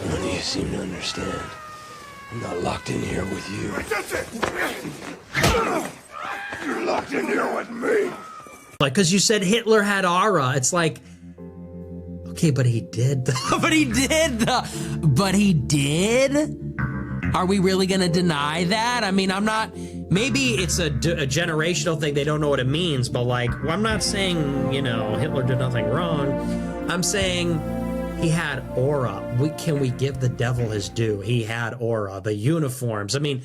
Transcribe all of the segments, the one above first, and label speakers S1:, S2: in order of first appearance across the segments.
S1: None of you seem to understand. I'm not locked in here with you. You're locked in here with me.
S2: Like, because you said Hitler had aura. It's like, okay, but he did. But he did? Are we really going to deny that? I mean, I'm not... Maybe it's a generational thing. They don't know what it means. But, like, well, I'm not saying, you know, Hitler did nothing wrong. I'm saying he had aura. Can we give the devil his due? He had aura. The uniforms. I mean,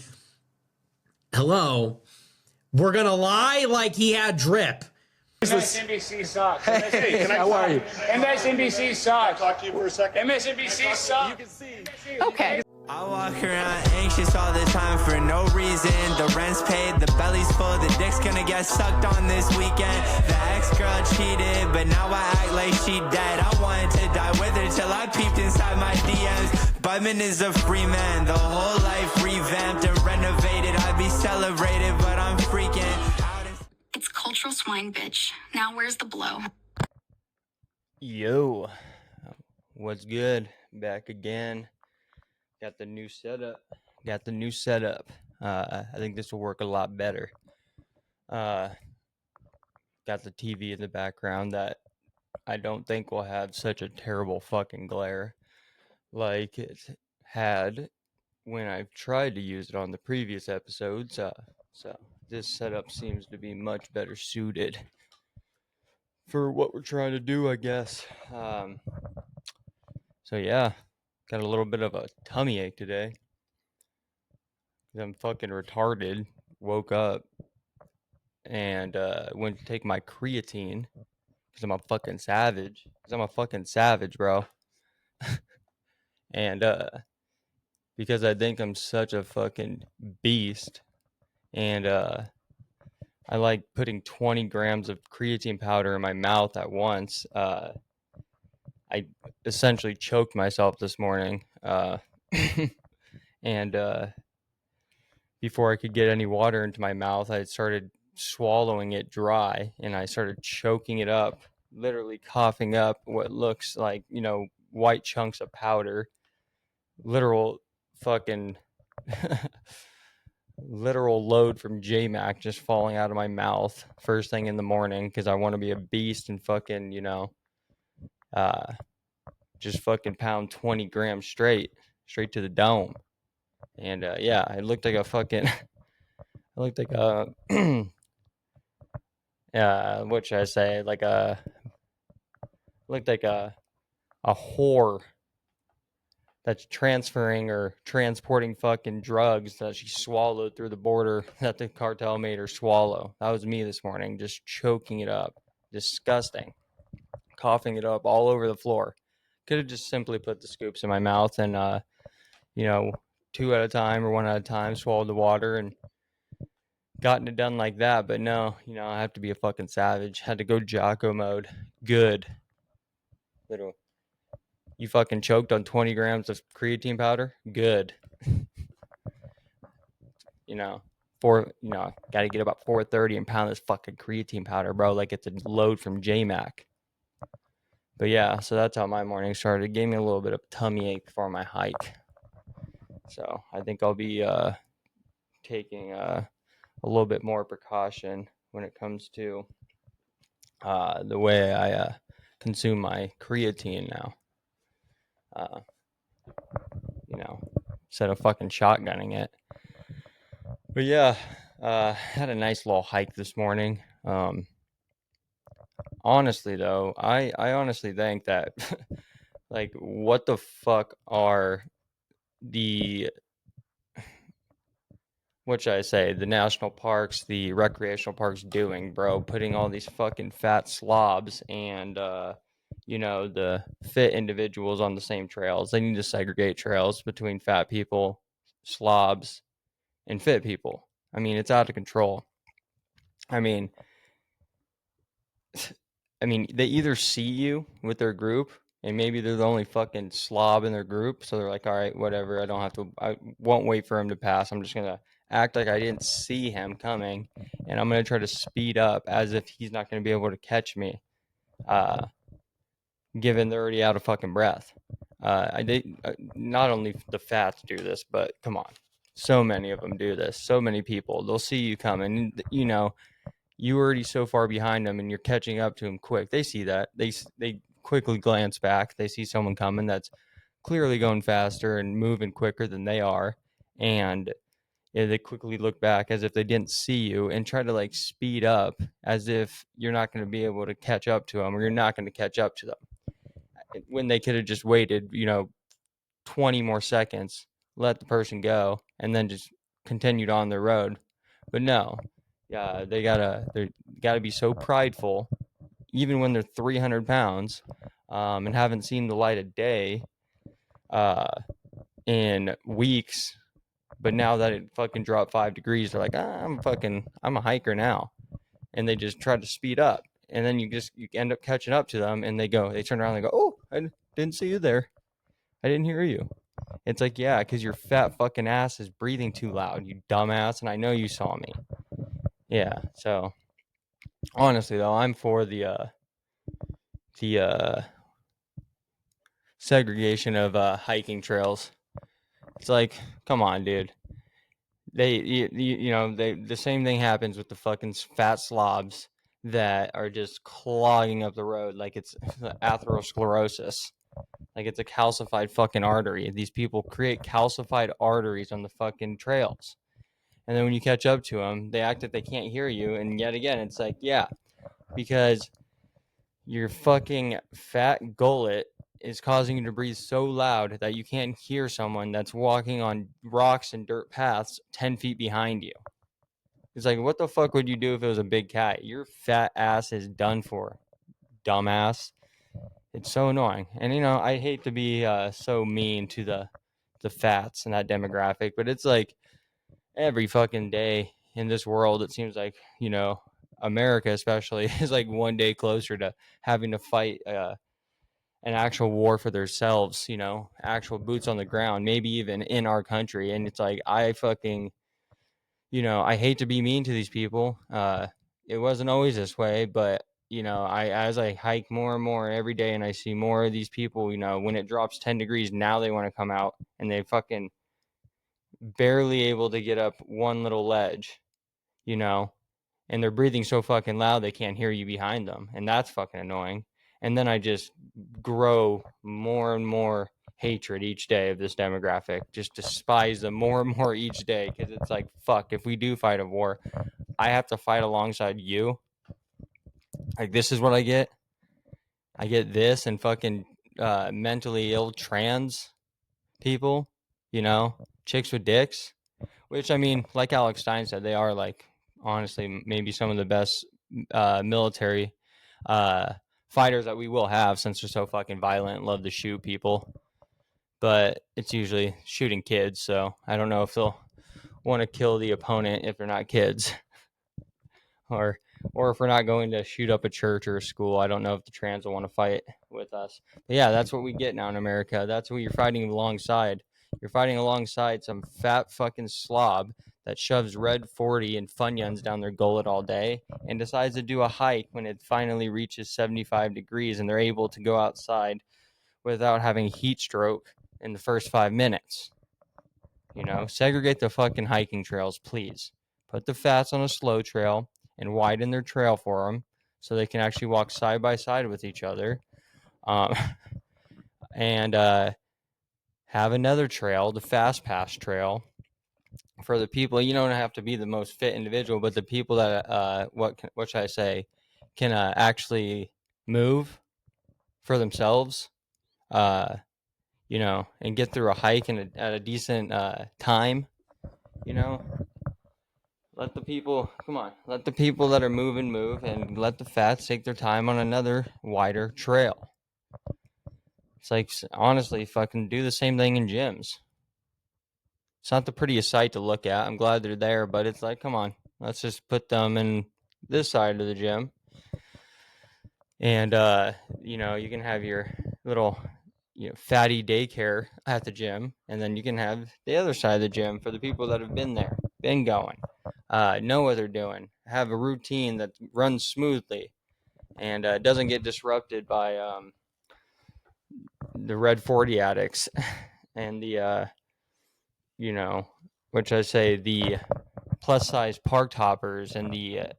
S2: hello? We're going to lie like he had drip.
S3: MSNBC sucks.
S4: Hey, how are you?
S3: MSNBC sucks.
S4: Can I talk to you for a second?
S3: MSNBC sucks.
S4: You can see.
S3: Okay.
S5: I walk around anxious all the time for no reason. The rent's paid, the belly's full, the dick's gonna get sucked on this weekend. The ex-girl cheated, but now I act like she dead. I wanted to die with her till I peeped inside my DMs. Butman is a free man, the whole life revamped and renovated. I'd be celebrated, but I'm freaking out.
S6: It's cultural swine, bitch. Now where's the blow?
S7: Yo, what's good? Back again. Got the new setup. I think this will work a lot better. Got the TV in the background that I don't think will have such a terrible fucking glare like it had when I've tried to use it on the previous episodes. So this setup seems to be much better suited for what we're trying to do, I guess. So yeah. Got a little bit of a tummy ache today. I'm fucking retarded. Woke up and went to take my creatine because I'm a fucking savage. Bro. And because I think I'm such a fucking beast. And I like putting 20 grams of creatine powder in my mouth at once. I essentially choked myself this morning, and before I could get any water into my mouth, I started swallowing it dry, and I started choking it up, literally coughing up what looks like, you know, white chunks of powder, literal fucking literal load from J-Mac just falling out of my mouth first thing in the morning because I want to be a beast and fucking, you know, just fucking pound 20 grams straight to the dome. And yeah, I looked like a fucking what should I say, looked like a whore that's transferring or transporting fucking drugs that she swallowed through the border that the cartel made her swallow. That was me this morning, just choking it up. Disgusting. Coughing it up all over the floor. Could have just simply put the scoops in my mouth and, you know, 2 at a time or 1 at a time, swallowed the water and gotten it done like that. But no, you know, I have to be a fucking savage. Had to go Jocko mode. Good. Little. You fucking choked on 20 grams of creatine powder? Good. You know, got to get about 4:30 and pound this fucking creatine powder, bro, like it's a load from J-Mac. But yeah, so that's how my morning started. It gave me a little bit of tummy ache before my hike. So I think I'll be taking a little bit more precaution when it comes to the way I consume my creatine now. You know, instead of fucking shotgunning it. But yeah, had a nice little hike this morning. Honestly, though, I honestly think that, like, what the fuck are the, what should I say, the national parks, the recreational parks doing, bro? Putting all these fucking fat slobs and, you know, the fit individuals on the same trails. They need to segregate trails between fat people, slobs, and fit people. I mean, it's out of control. I mean, they either see you with their group, and maybe they're the only fucking slob in their group, so they're like, all right, whatever, I won't wait for him to pass. I'm just going to act like I didn't see him coming, and I'm going to try to speed up as if he's not going to be able to catch me. given they're already out of fucking breath. Not only the fats do this, but come on, so many of them do this. So many people, they'll see you coming, you know, you already so far behind them, and you're catching up to them quick. They see that. They quickly glance back. They see someone coming that's clearly going faster and moving quicker than they are, and they quickly look back as if they didn't see you and try to like speed up as if you're not going to be able to catch up to them, or you're not going to catch up to them, when they could have just waited, you know, 20 more seconds, let the person go, and then just continued on their road. But no, yeah, they gotta be so prideful, even when they're 300 pounds, and haven't seen the light of day uh, in weeks. But now that it fucking dropped 5 degrees, they're like, I'm a hiker now, and they just try to speed up, and then you end up catching up to them, and they turn around and they go, oh, I didn't see you there, I didn't hear you. It's like, yeah, because your fat fucking ass is breathing too loud, you dumbass, and I know you saw me. Yeah, so honestly though, I'm for the segregation of hiking trails. It's like, come on, dude. The same thing happens with the fucking fat slobs that are just clogging up the road like it's atherosclerosis, like it's a calcified fucking artery. These people create calcified arteries on the fucking trails, and then when you catch up to them, they act like they can't hear you. And yet again, it's like, yeah, because your fucking fat gullet is causing you to breathe so loud that you can't hear someone that's walking on rocks and dirt paths 10 feet behind you. It's like, what the fuck would you do if it was a big cat? Your fat ass is done for, dumbass. It's so annoying. And, you know, I hate to be so mean to the fats and that demographic, but it's like every fucking day in this world, it seems like, you know, America especially is like one day closer to having to fight an actual war for themselves, you know, actual boots on the ground, maybe even in our country. And it's like, I fucking, you know, I hate to be mean to these people. It wasn't always this way, but you know, as I hike more and more every day, and I see more of these people, you know, when it drops 10 degrees, now they want to come out, and they fucking barely able to get up one little ledge, you know, and they're breathing so fucking loud they can't hear you behind them, and that's fucking annoying. And then I just grow more and more hatred each day of this demographic, just despise them more and more each day, because it's like, fuck, if we do fight a war, I have to fight alongside you. Like, this is what I get this, and fucking mentally ill trans people, you know, chicks with dicks. Which, I mean, like Alex Stein said, they are, like, honestly, maybe some of the best military fighters that we will have, since they're so fucking violent and love to shoot people. But it's usually shooting kids, so I don't know if they'll want to kill the opponent if they're not kids. or if we're not going to shoot up a church or a school. I don't know if the trans will want to fight with us. But yeah, that's what we get now in America. That's what you're fighting alongside. You're fighting alongside some fat fucking slob that shoves red 40 and Funyuns down their gullet all day and decides to do a hike when it finally reaches 75 degrees and they're able to go outside without having heat stroke in the first 5 minutes. You know, segregate the fucking hiking trails, please. Put the fats on a slow trail and widen their trail for them so they can actually walk side by side with each other. And have another trail, the fast pass trail, for the people. You don't have to be the most fit individual, but the people that what should I say, can actually move for themselves, you know, and get through a hike at a decent time. You know, let the people that are moving move, and let the fats take their time on another wider trail. It's like, honestly, fucking do the same thing in gyms. It's not the prettiest sight to look at. I'm glad they're there, but it's like, come on, let's just put them in this side of the gym. And, you know, you can have your little, you know, fatty daycare at the gym, and then you can have the other side of the gym for the people that have been there, been going, know what they're doing, have a routine that runs smoothly and doesn't get disrupted by red 40 addicts and the which I say the plus size park hoppers and the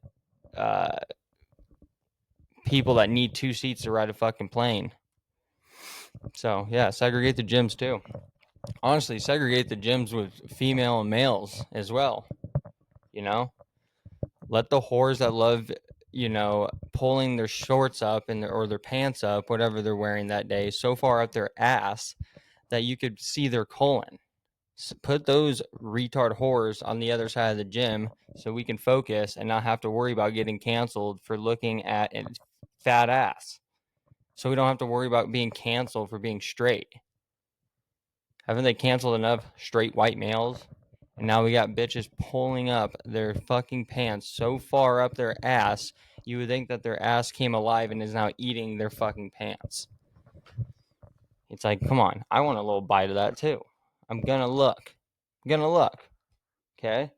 S7: people that need 2 seats to ride a fucking plane. So yeah, segregate the gyms too. Honestly, segregate the gyms with female and males as well. Let the whores that love pulling their shorts up or their pants up, whatever they're wearing that day, so far up their ass that you could see their colon. Put those retard whores on the other side of the gym so we can focus and not have to worry about getting canceled for looking at a fat ass. So we don't have to worry about being canceled for being straight. Haven't they canceled enough straight white males? And now we got bitches pulling up their fucking pants so far up their ass, you would think that their ass came alive and is now eating their fucking pants. It's like, come on, I want a little bite of that too. I'm gonna look. Okay?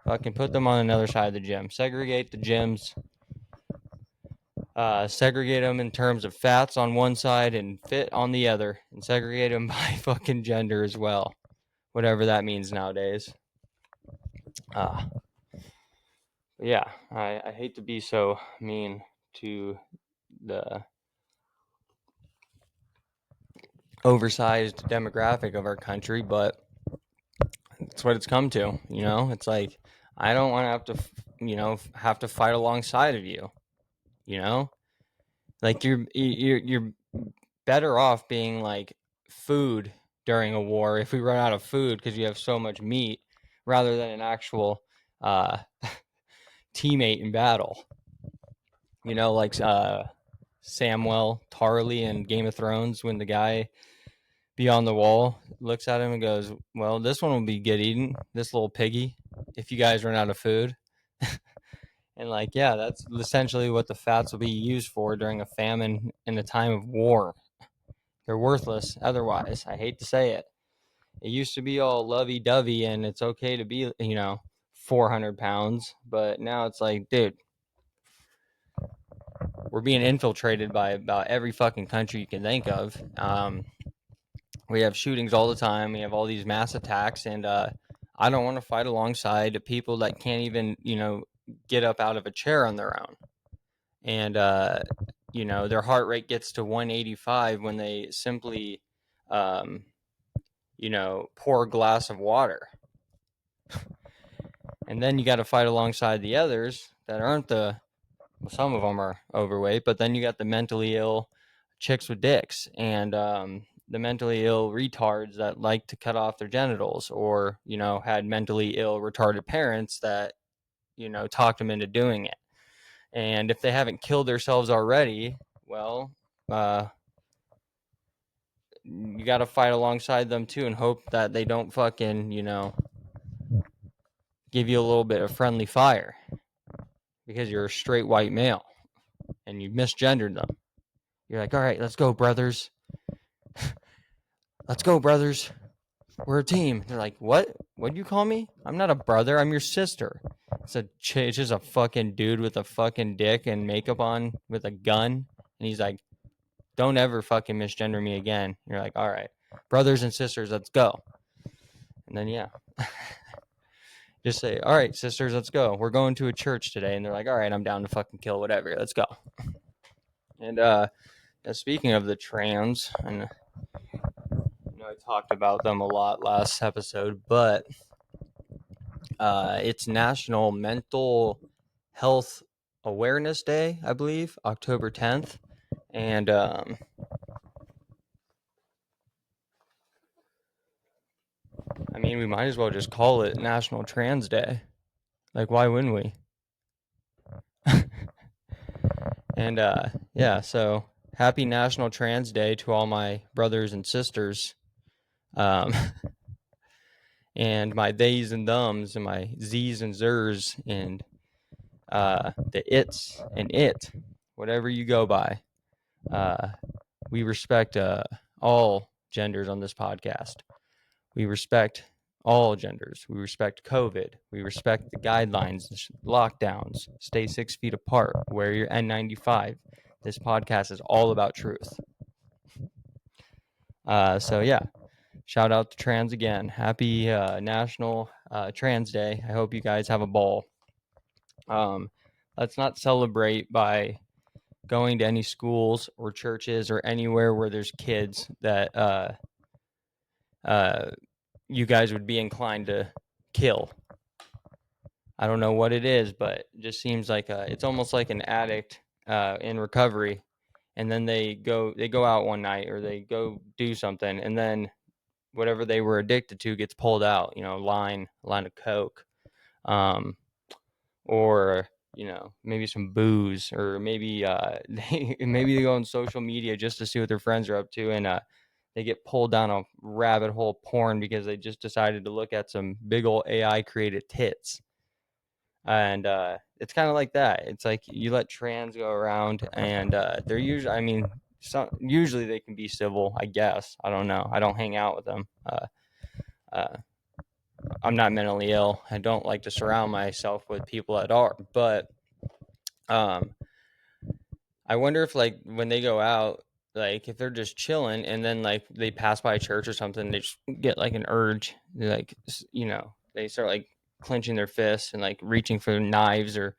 S7: Fucking put them on another side of the gym. Segregate the gyms. Segregate them in terms of fats on one side and fit on the other. And segregate them by fucking gender as well. Whatever that means nowadays. Yeah, I hate to be so mean to the oversized demographic of our country, but it's what it's come to. It's like, I don't want to have to fight alongside of you. Like you're better off being like food during a war if we run out of food because you have so much meat, rather than an actual teammate in battle. Like Samwell Tarly in Game of Thrones, when the guy beyond the wall looks at him and goes, well, this one will be good eating, this little piggy, if you guys run out of food. And like, yeah, that's essentially what the fats will be used for during a famine in a time of war. They're worthless otherwise. I hate to say it. It used to be all lovey-dovey and it's okay to be 400 pounds, but now it's like, dude, we're being infiltrated by about every fucking country you can think of. We have shootings all the time. We have all these mass attacks, and I don't want to fight alongside people that can't even, get up out of a chair on their own. And, their heart rate gets to 185 when they simply, pour a glass of water. And then you got to fight alongside the others that aren't some of them are overweight, but then you got the mentally ill chicks with dicks and the mentally ill retards that like to cut off their genitals, or had mentally ill retarded parents that talked them into doing it. And if they haven't killed themselves already, well, you got to fight alongside them too and hope that they don't fucking give you a little bit of friendly fire because you're a straight white male and you've misgendered them. You're like, all right, let's go, brothers. Let's go, brothers. We're a team. They're like, what? What'd you call me? I'm not a brother. I'm your sister. It's just a fucking dude with a fucking dick and makeup on with a gun. And he's like, don't ever fucking misgender me again. You're like, all right, brothers and sisters, let's go. And then, yeah. Just say, all right, sisters, let's go. We're going to a church today. And they're like, all right, I'm down to fucking kill whatever. Let's go. And speaking of the trans, and I talked about them a lot last episode, but it's National Mental Health Awareness Day, I believe, October 10th. And we might as well just call it National Trans Day. Like, why wouldn't we? And so happy National Trans Day to all my brothers and sisters. And my theys and thumbs and my z's and zers and the its and it, whatever you go by. We respect all genders on this podcast. We respect all genders. We respect COVID. We respect the guidelines, lockdowns. Stay 6 feet apart. Wear your N95. This podcast is all about truth. So yeah, shout out to trans again. Happy National Trans Day. I hope you guys have a ball. Let's not celebrate by going to any schools or churches or anywhere where there's kids that you guys would be inclined to kill. I don't know what it is, but it just seems like it's almost like an addict in recovery, and then they go out one night or they go do something, and then whatever they were addicted to gets pulled out. Line of coke, or maybe some booze, or maybe maybe they go on social media just to see what their friends are up to, and they get pulled down a rabbit hole of porn because they just decided to look at some big old AI created tits. And it's kind of like that. It's like you let trans go around, and they're usually, I mean, usually they can be civil, I guess. I don't know. I don't hang out with them. I'm not mentally ill. I don't like to surround myself with people that are. But I wonder if, like, when they go out, like, if they're just chilling and then, like, they pass by a church or something, they just get, like, an urge. Like, they start, like, clenching their fists and, like, reaching for knives or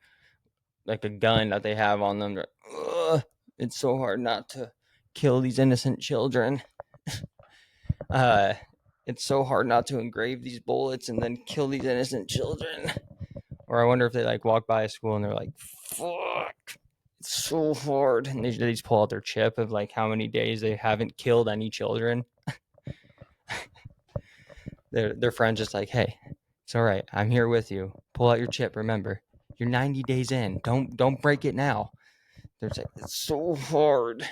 S7: like a gun that they have on them. Ugh, it's so hard not to kill these innocent children. It's so hard not to engrave these bullets and then kill these innocent children. Or I wonder if they like walk by a school and they're like, fuck, it's so hard. And they just pull out their chip of like how many days they haven't killed any children. Their friend's just like, hey, it's all right. I'm here with you. Pull out your chip. Remember, you're 90 days in. Don't break it now. They're like, it's so hard.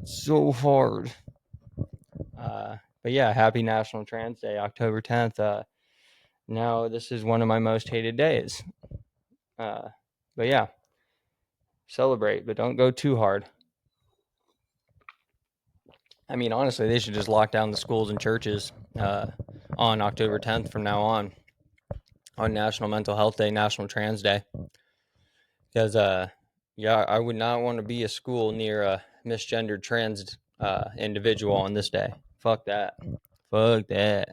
S7: So hard. But yeah, happy National Trans Day, October 10th. Now this is one of my most hated days. But yeah, celebrate, but don't go too hard. I mean, honestly, they should just lock down the schools and churches on October 10th from now on National Mental Health Day, National Trans Day. Because, yeah, I would not want to be a school near a misgendered trans individual on this day. Fuck that. Fuck that.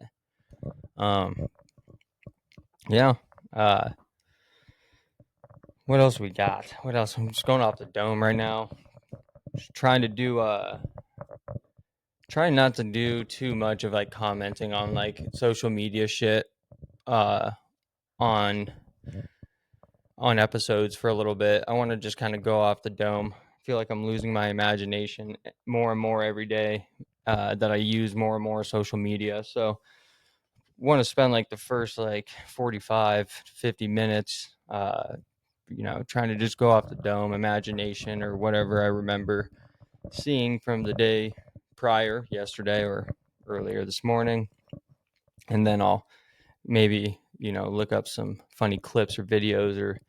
S7: Yeah. What else we got? What else? I'm just going off the dome right now. Just trying not to do too much of like commenting on like social media shit on episodes for a little bit. I want to just kind of go off the dome. I feel like I'm losing my imagination more and more every day that I use more and more social media. So want to spend like the first like 45 50 minutes trying to just go off the dome, imagination, or whatever I remember seeing from the day prior, yesterday or earlier this morning. And then I'll maybe, look up some funny clips or videos or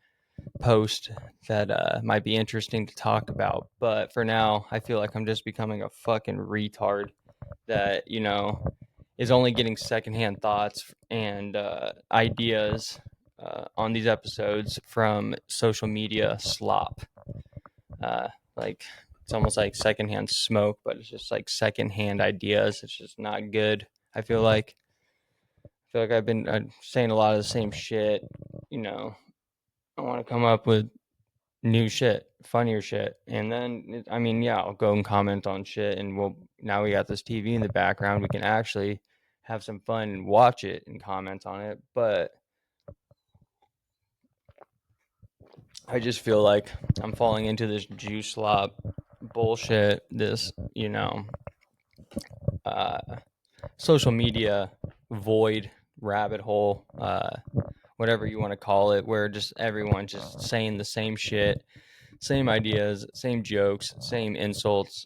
S7: post that might be interesting to talk about. But for now, I feel like I'm just becoming a fucking retard that, is only getting secondhand thoughts and ideas on these episodes from social media slop. Like, it's almost like secondhand smoke, but it's just like secondhand ideas. It's just not good. I feel like I've been saying a lot of the same shit. I want to come up with new shit, funnier shit, and then I'll go and comment on shit, and now we got this TV in the background. We can actually have some fun and watch it and comment on it. But I just feel like I'm falling into this juice slop bullshit, this, social media void, rabbit hole, whatever you want to call it, where just everyone's just saying the same shit, same ideas, same jokes, same insults,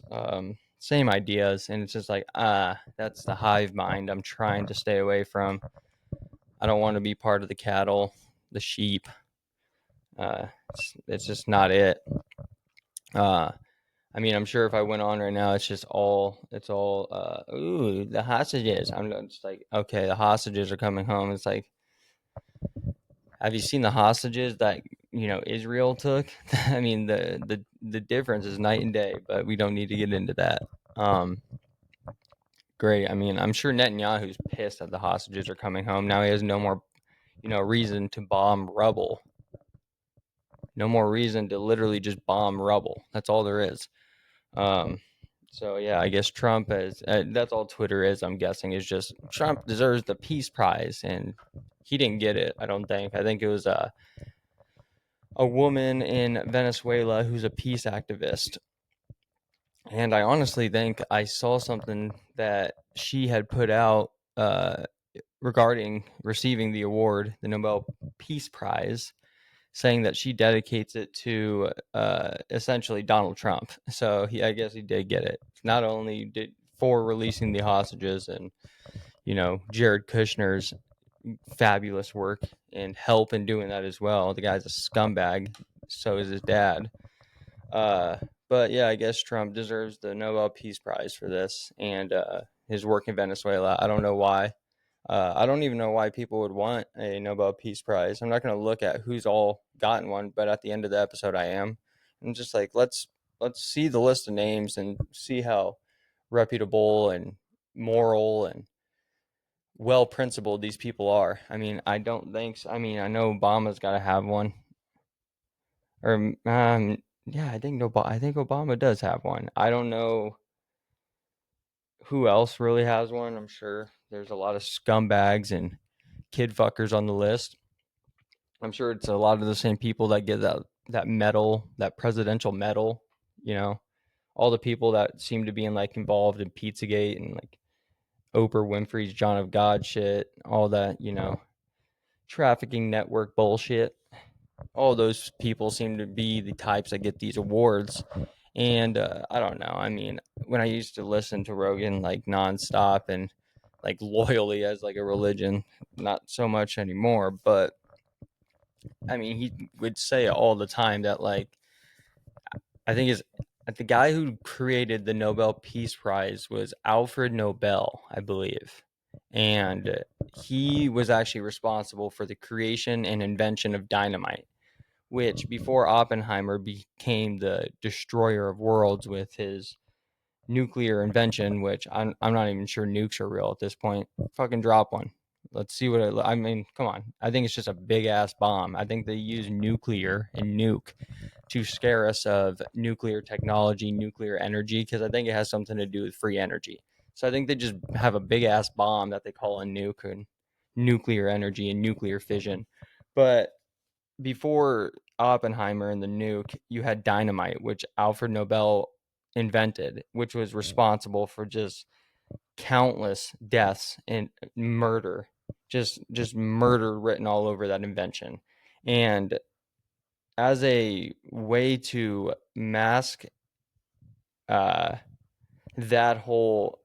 S7: same ideas. And it's just like, that's the hive mind I'm trying to stay away from. I don't want to be part of the cattle, the sheep. It's just not it. I'm sure if I went on right now, it's all, ooh, the hostages. I'm just like, okay, the hostages are coming home. It's like, have you seen the hostages that, Israel took? The difference is night and day, but we don't need to get into that. great. I mean, I'm sure Netanyahu's pissed that the hostages are coming home. Now he has no more, reason to bomb rubble. No more reason to literally just bomb rubble. That's all there is. So yeah, I guess Trump is. That's all Twitter is. I'm guessing is just Trump deserves the peace prize, and he didn't get it. I don't think. I think it was a woman in Venezuela who's a peace activist. And I honestly think I saw something that she had put out regarding receiving the award, the Nobel Peace Prize, saying that she dedicates it to essentially Donald Trump. So I guess he did get it. Not only did for releasing the hostages and, Jared Kushner's fabulous work and help in doing that as well. The guy's a scumbag. So is his dad. But yeah, I guess Trump deserves the Nobel Peace Prize for this and his work in Venezuela. I don't know why. I don't even know why people would want a Nobel Peace Prize. I'm not going to look at who's all gotten one, but at the end of the episode, I am. I'm just like, let's see the list of names and see how reputable and moral and well principled these people are. I mean, I don't think so. I mean, I know Obama's got to have one, or yeah, I think Obama does have one. I don't know who else really has one. I'm sure there's a lot of scumbags and kid fuckers on the list. I'm sure it's a lot of the same people that get that medal, that presidential medal, all the people that seem to be involved in Pizzagate and Oprah Winfrey's John of God shit, all that, trafficking network bullshit. All those people seem to be the types that get these awards. And I don't know. I mean, when I used to listen to Rogan nonstop and loyally as a religion, not so much anymore, but I mean, he would say all the time that I think the guy who created the Nobel Peace Prize was Alfred Nobel, I believe. And he was actually responsible for the creation and invention of dynamite, which before Oppenheimer became the destroyer of worlds with his nuclear invention, which I'm not even sure nukes are real at this point. Fucking drop one. Let's see what I mean, come on. I think it's just a big ass bomb. I think they use nuclear and nuke to scare us of nuclear technology, nuclear energy, because I think it has something to do with free energy. So I think they just have a big ass bomb that they call a nuke and nuclear energy and nuclear fission. But before Oppenheimer and the nuke, you had dynamite, which Alfred Nobel invented, which was responsible for just countless deaths and murder, just murder written all over that invention. And as a way to mask that whole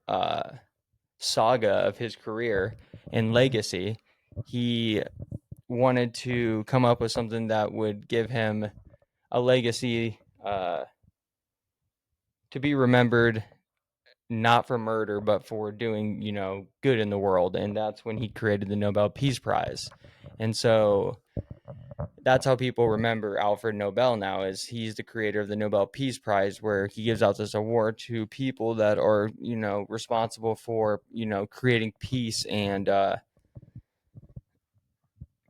S7: saga of his career and legacy, he wanted to come up with something that would give him a legacy to be remembered not for murder but for doing good in the world, and that's when he created the Nobel Peace Prize. And so that's how people remember Alfred Nobel now, is he's the creator of the Nobel Peace Prize, where he gives out this award to people that are responsible for creating peace and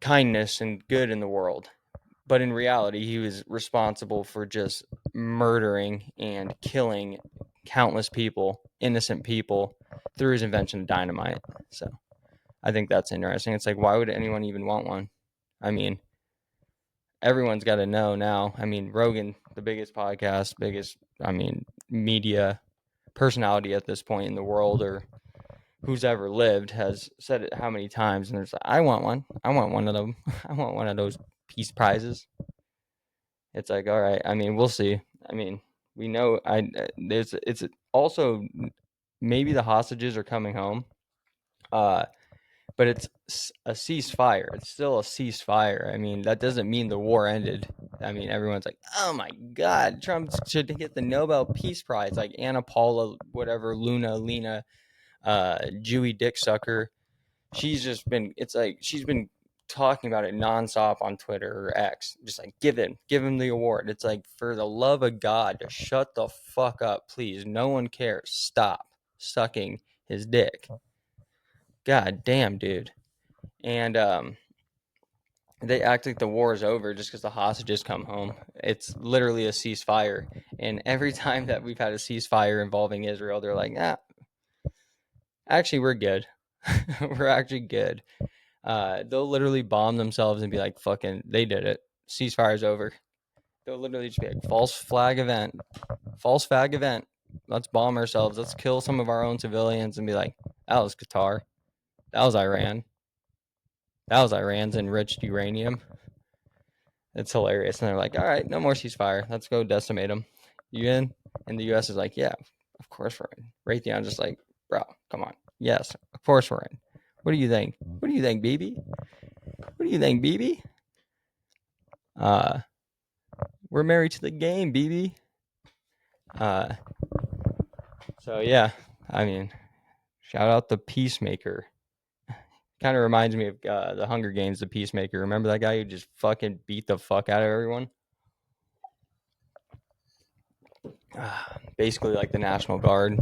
S7: kindness and good in the world. But in reality, he was responsible for just murdering and killing countless people, innocent people, through his invention of dynamite. So I think that's interesting. It's why would anyone even want one? I mean, everyone's got to know now. I mean, Rogan, the biggest podcast, media personality at this point in the world, or who's ever lived, has said it how many times, and there's I want one. I want one of them. I want one of those peace prizes. It's all right. I mean, we'll see. I mean, we know it's also maybe the hostages are coming home, but it's a ceasefire. It's still a ceasefire. I mean, that doesn't mean the war ended. I mean, everyone's like, oh my God, Trump should get the Nobel Peace Prize, like Anna Paula, whatever, Lena, Jewy dick sucker. She's been talking about it nonstop on Twitter or X, just give him the award. It's for the love of God, just shut the fuck up, please. No one cares. Stop sucking his dick. God damn, dude. And they act like the war is over just because the hostages come home. It's literally a ceasefire. And every time that we've had a ceasefire involving Israel, they're like, actually, we're good. We're actually good. They'll literally bomb themselves and be like, fucking, they did it. Ceasefire's over. They'll literally just be like, false flag event. False flag event. Let's bomb ourselves. Let's kill some of our own civilians and be like, that was Qatar. That was Iran. That was Iran's enriched uranium. It's hilarious. And they're like, all right, no more ceasefire. Let's go decimate them. You in? And the U.S. is like, yeah, of course we're in. Raytheon's just like, bro, come on. Yes, of course we're in. What do you think? What do you think, BB? What do you think, BB? We're married to the game, BB. So yeah, I mean, shout out the Peacemaker. Kind of reminds me of the Hunger Games, the Peacemaker. Remember that guy who just fucking beat the fuck out of everyone? Basically like the National Guard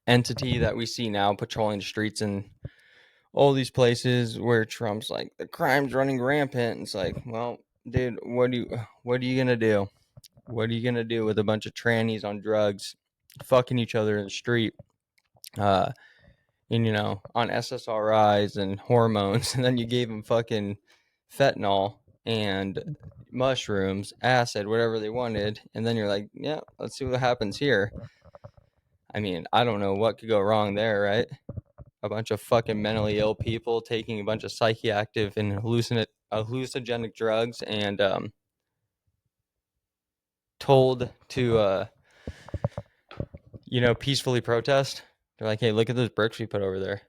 S7: entity that we see now patrolling the streets in all these places where Trump's like, the crime's running rampant. And it's like, well, dude, what are you gonna do? What are you gonna do with a bunch of trannies on drugs, fucking each other in the street, and on SSRIs and hormones, and then you gave them fucking fentanyl and mushrooms, acid, whatever they wanted, and then you're like, yeah, let's see what happens here. I mean, I don't know what could go wrong there, right? A bunch of fucking mentally ill people taking a bunch of psychoactive and hallucinogenic drugs and told to peacefully protest. They're like, hey, look at those bricks we put over there.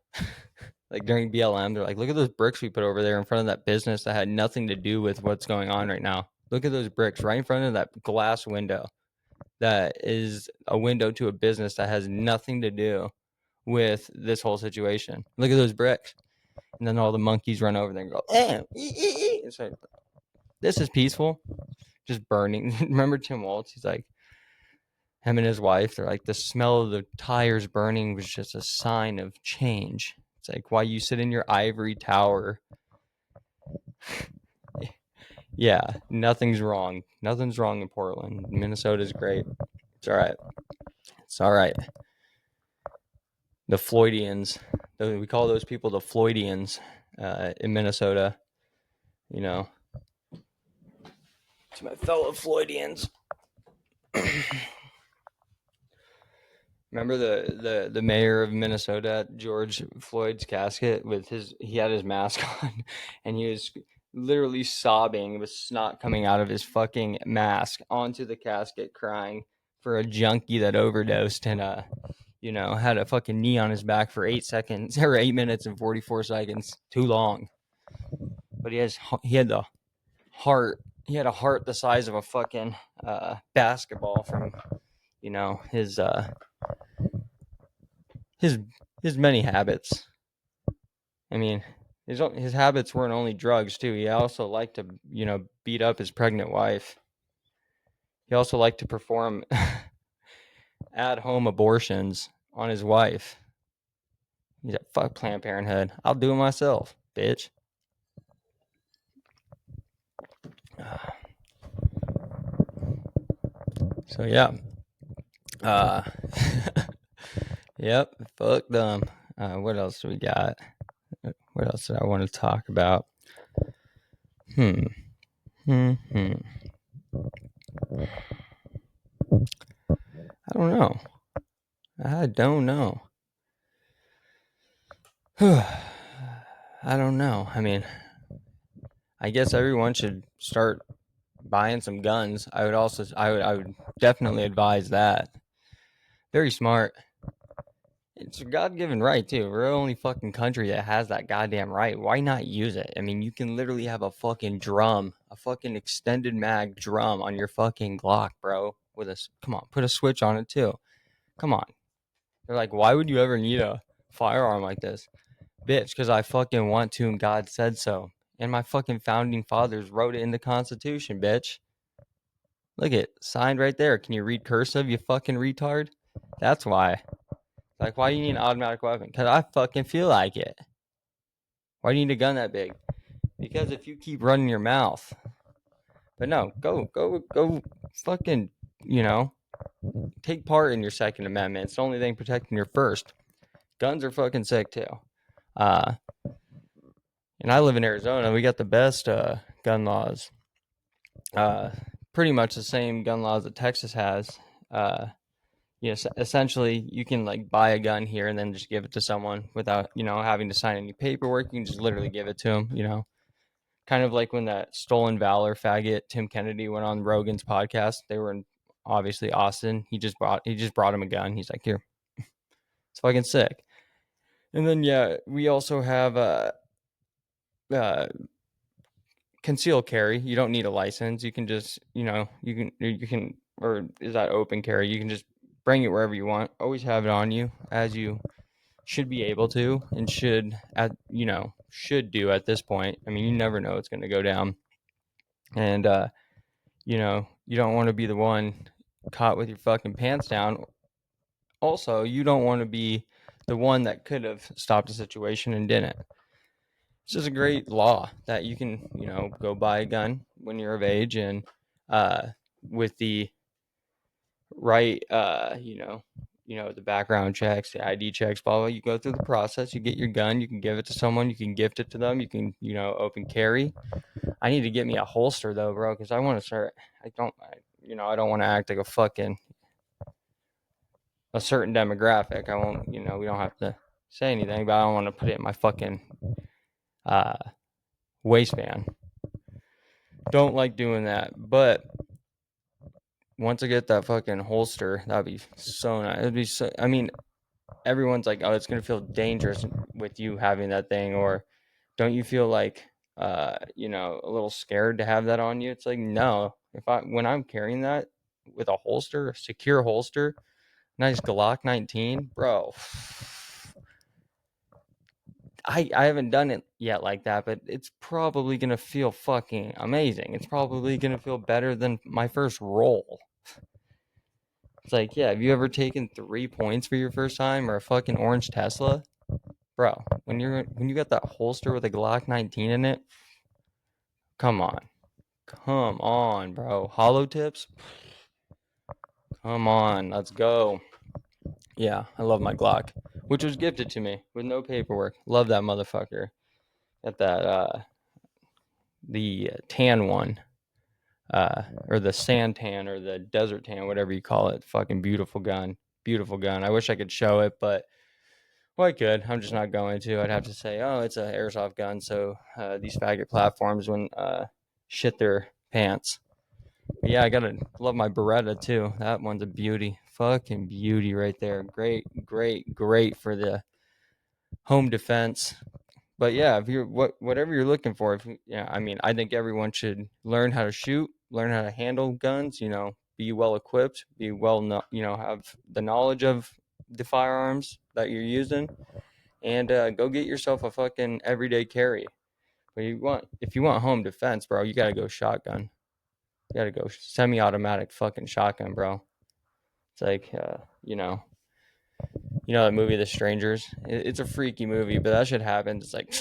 S7: Like during BLM, they're like, look at those bricks we put over there in front of that business that had nothing to do with what's going on right now. Look at those bricks right in front of that glass window. That is a window to a business that has nothing to do with this whole situation. Look at those bricks. And then all the monkeys run over there and go, It's like, this is peaceful. Just burning. Remember Tim Waltz? He's like, him and his wife, they're like, the smell of the tires burning was just a sign of change. It's like, why you sit in your ivory tower. Yeah, nothing's wrong. Nothing's wrong in Portland. Minnesota's great. It's all right. It's all right. The Floydians, we call those people the Floydians in Minnesota. To my fellow Floydians. Remember the mayor of Minnesota at George Floyd's casket he had his mask on and he was literally sobbing with snot coming out of his fucking mask onto the casket crying for a junkie that overdosed and had a fucking knee on his back for 8 seconds or 8 minutes and 44 seconds. Too long. But he had a heart the size of a fucking basketball from his many habits. I mean, his habits weren't only drugs too. He also liked to beat up his pregnant wife. He also liked to perform at-home abortions on his wife. He's like, fuck Planned Parenthood. I'll do it myself, bitch. So yeah. Yep, fuck them. What else do we got? What else did I want to talk about? I don't know. I don't know. I mean, I guess everyone should start buying some guns. I would definitely advise that. Very smart. It's a God-given right, too. We're the only fucking country that has that goddamn right. Why not use it? I mean, you can literally have a fucking drum, a fucking extended mag drum on your fucking Glock, bro. Come on, put a switch on it, too. Come on. They're like, why would you ever need a firearm like this? Bitch, because I fucking want to and God said so. And my fucking founding fathers wrote it in the Constitution, bitch. Look it, signed right there. Can you read cursive, you fucking retard? That's why. Like, why do you need an automatic weapon? Because I fucking feel like it. Why do you need a gun that big? Because if you keep running your mouth. But no, go fucking, take part in your Second Amendment. It's the only thing protecting your First. Guns are fucking sick too. And I live in Arizona. We got the best gun laws. Pretty much the same gun laws that Texas has. Essentially, you can like buy a gun here and then just give it to someone without, having to sign any paperwork. You can just literally give it to them, kind of like when that stolen valor faggot Tim Kennedy went on Rogan's podcast. They were in obviously Austin. He just brought him a gun. He's like, here, it's fucking sick. And then we also have concealed carry. You don't need a license. You can just you can, or is that open carry? You can just bring it wherever you want. Always have it on you, as you should be able to and should do at this point. I mean, you never know what's going to go down. And you don't want to be the one caught with your fucking pants down. Also, you don't want to be the one that could have stopped a situation and didn't. It's just a great law that you can, go buy a gun when you're of age, and with the right, the background checks, the ID checks, blah, blah, you go through the process, you get your gun, you can give it to someone, you can gift it to them, you can, open carry. I need to get me a holster though, bro, because I want to start. I don't want to act like a certain demographic. I won't, we don't have to say anything, but I don't want to put it in my fucking waistband. Don't like doing that. But once I get that fucking holster, that'd be so nice. It'd be so. I mean, everyone's like, oh, it's gonna feel dangerous with you having that thing, or don't you feel like a little scared to have that on you? It's like, no. When I'm carrying that with a holster, a secure holster, nice Glock 19, bro. I haven't done it yet like that, but it's probably gonna feel fucking amazing. It's probably gonna feel better than my first roll. It's like, yeah, have you ever taken 3 points for your first time, or a fucking orange Tesla? Bro, when you got that holster with a Glock 19 in it, come on, bro. Hollow tips, come on, let's go. Yeah, I love my Glock, which was gifted to me with no paperwork. Love that motherfucker. Got that the tan one, or the sand tan, or the desert tan, whatever you call it. Fucking beautiful gun. I wish I could show it, but well, I could. I'm just not going to. I'd have to say, oh, it's an airsoft gun, so these faggot platforms wouldn't shit their pants. But yeah, I gotta love my Beretta too. That one's a beauty. Fucking beauty right there. Great for the home defense. But yeah, if you're whatever you're looking for, I mean, I think everyone should learn how to shoot, learn how to handle guns. Be well equipped, be have the knowledge of the firearms that you're using, and go get yourself a fucking everyday carry. But if you want home defense, bro, you gotta go shotgun. You gotta go semi-automatic fucking shotgun, bro. It's like, that movie, The Strangers. It's a freaky movie, but that shit happens. It's like,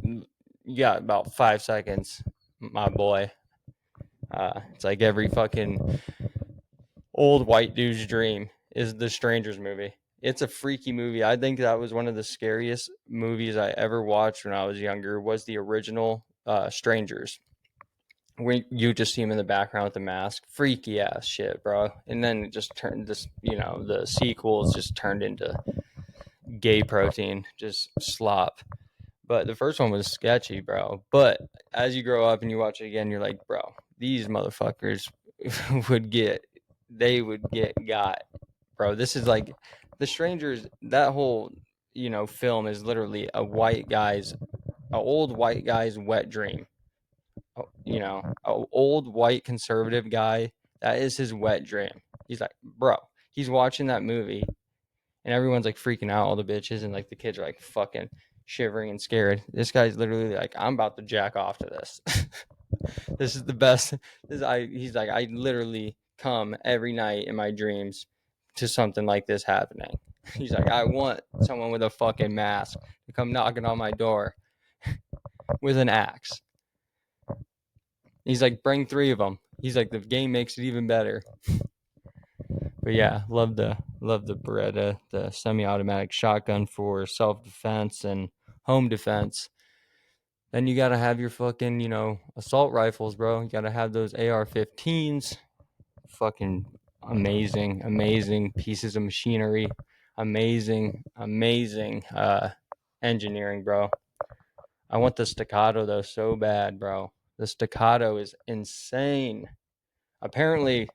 S7: you got about 5 seconds, my boy. It's like every fucking old white dude's dream is The Strangers movie. It's a freaky movie. I think that was one of the scariest movies I ever watched when I was younger, was the original Strangers. When you just see him in the background with the mask. Freaky ass shit, bro. And then it just turned this, the sequels just turned into gay protein, just slop. But the first one was sketchy, bro. But as you grow up and you watch it again, you're like, bro, these motherfuckers would get got. Bro, this is like The Strangers. That whole, film is literally an old white guy's wet dream. An old white conservative guy. That is his wet dream. He's like, bro, he's watching that movie and everyone's like freaking out, all the bitches, and like the kids are like fucking shivering and scared. This guy's literally like, I'm about to jack off to this. This is the best. He's like, I literally come every night in my dreams to something like this happening. He's like, I want someone with a fucking mask to come knocking on my door with an axe. He's like, bring 3 of them. He's like, the game makes it even better. But yeah, love the Beretta, the semi-automatic shotgun for self-defense and home defense. Then you gotta have your fucking, assault rifles, bro. You gotta have those AR-15s. Fucking amazing pieces of machinery. Amazing engineering, bro. I want the staccato though so bad, bro. The staccato is insane. Apparently,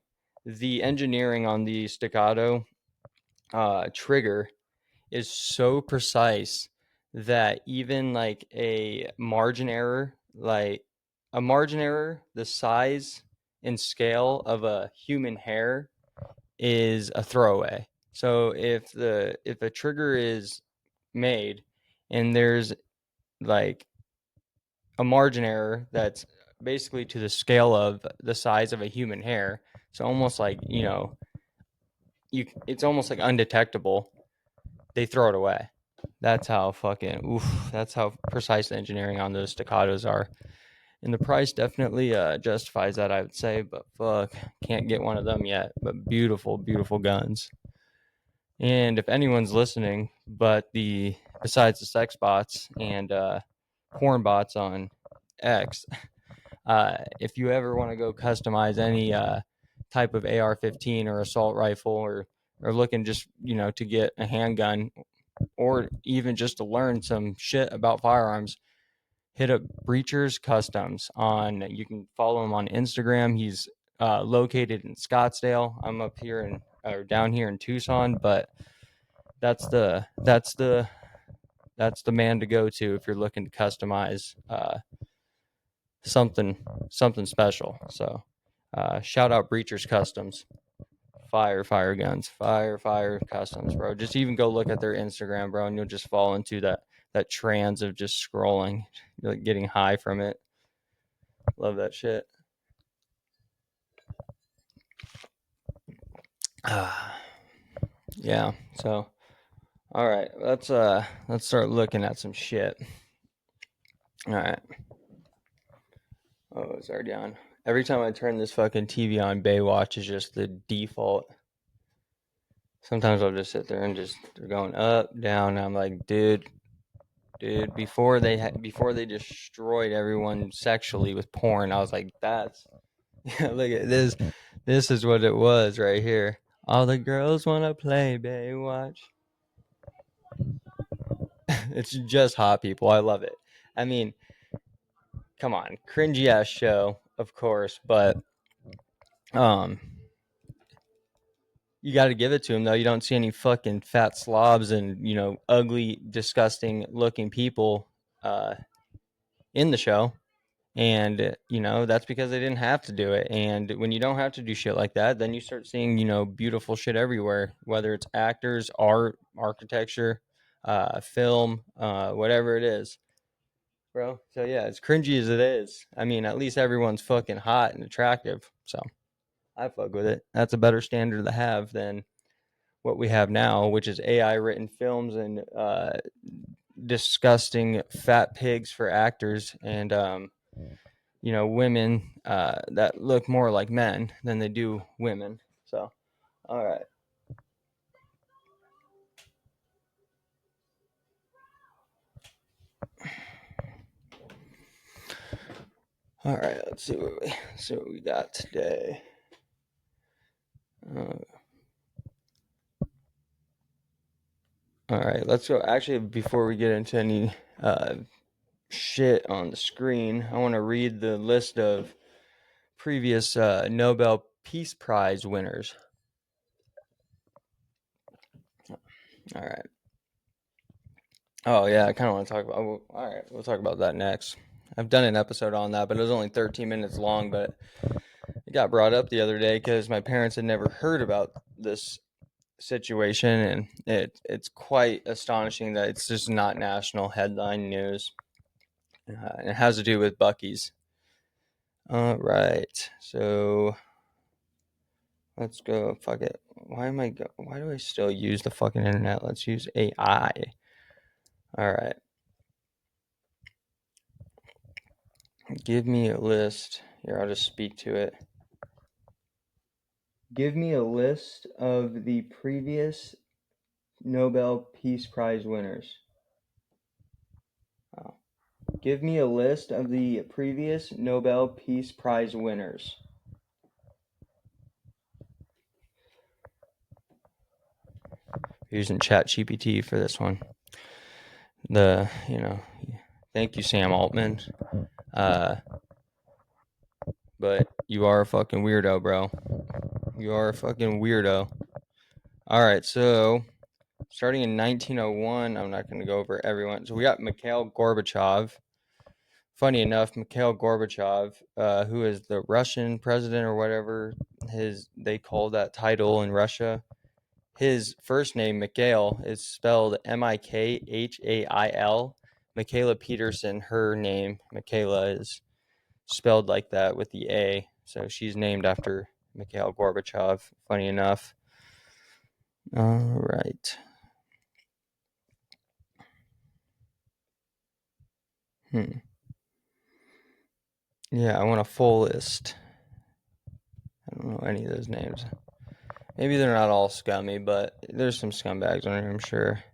S7: the engineering on the staccato trigger is so precise that even like a margin error, the size and scale of a human hair is a throwaway. So if a trigger is made and there's like a margin error that's basically to the scale of the size of a human hair, so almost like it's almost like undetectable, they throw it away. That's how that's how precise the engineering on those staccatos are. And the price definitely justifies that, I would say, but fuck, can't get one of them yet. But beautiful guns. And if anyone's listening, besides the sex bots and porn bots on X, if you ever want to go customize any type of AR-15 or assault rifle, or looking just to get a handgun, or even just to learn some shit about firearms, hit up Breachers Customs you can follow him on Instagram. He's located in Scottsdale. I'm up here down here in Tucson, but that's the man to go to if you're looking to customize something special. So shout out Breachers Customs. Fire guns, fire customs, bro. Just even go look at their Instagram, bro, and you'll just fall into that trance of just scrolling, like getting high from it. Love that shit. Yeah. So, all right, let's start looking at some shit. All right. Oh, it's already on. Every time I turn this fucking TV on, Baywatch is just the default. Sometimes I'll just sit there and they're going up, down. And I'm like, dude, before they destroyed everyone sexually with porn, I was like, look at this. This is what it was right here. All the girls want to play Baywatch. It's just hot people. I love it. I mean, come on, cringy ass show, of course, but you got to give it to him though. You don't see any fucking fat slobs and ugly, disgusting looking people in the show. And that's because they didn't have to do it. And when you don't have to do shit like that, then you start seeing beautiful shit everywhere, whether it's actors, art, architecture, film, whatever it is, bro. So yeah, as cringy as it is, I mean, at least everyone's fucking hot and attractive. So I fuck with it. That's a better standard to have than what we have now, which is AI written films and disgusting fat pigs for actors, and women that look more like men than they do women. So, all right. All right, let's see what we got today. All right, let's go. Actually, before we get into any shit on the screen, I want to read the list of previous Nobel Peace Prize winners. All right. Oh yeah, I kind of want to talk about. All right, we'll talk about that next. I've done an episode on that, but it was only 13 minutes long. But it got brought up the other day because my parents had never heard about this situation, and it's quite astonishing that it's just not national headline news. And it has to do with Buc-ee's. All right, so Let's go. Fuck it. Why do I still use the fucking internet? Let's use AI. All right. Give me a list. Here, I'll just speak to it. Give me a list of the previous Nobel Peace Prize winners. Oh. Give me a list of the previous Nobel Peace Prize winners. Using ChatGPT for this one. Thank you, Sam Altman. But you are a fucking weirdo, bro. You are a fucking weirdo. All right, so starting in 1901, I'm not going to go over everyone. So we got Mikhail Gorbachev. Funny enough, Mikhail Gorbachev, who is the Russian president or whatever they call that title in Russia. His first name, Mikhail, is spelled Mikhail. Michaela Peterson, her name, Michaela, is spelled like that with the A. So she's named after Mikhail Gorbachev, funny enough. All right. Yeah, I want a full list. I don't know any of those names. Maybe they're not all scummy, but there's some scumbags on here, I'm sure.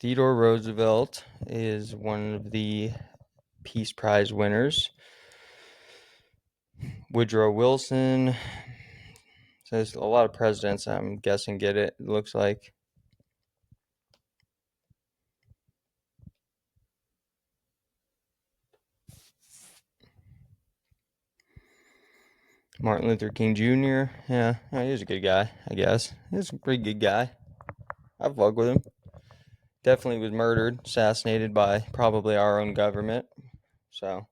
S7: Theodore Roosevelt is one of the Peace Prize winners. Woodrow Wilson. So there's a lot of presidents, I'm guessing, get it looks like. Martin Luther King Jr. Yeah, he was a good guy, I guess. He was a pretty good guy. I fuck with him. Definitely was murdered, assassinated by probably our own government. So,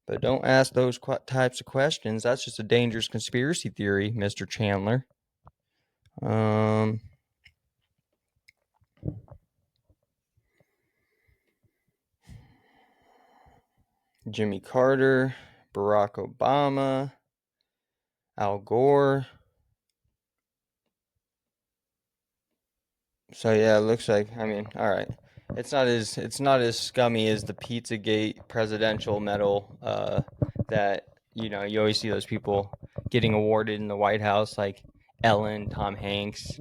S7: but don't ask those types of questions. That's just a dangerous conspiracy theory, Mr. Chandler. Jimmy Carter, Barack Obama, Al Gore. So yeah, it looks like, I mean, all right. It's not as scummy as the Pizzagate presidential medal that, you always see those people getting awarded in the White House, like Ellen, Tom Hanks,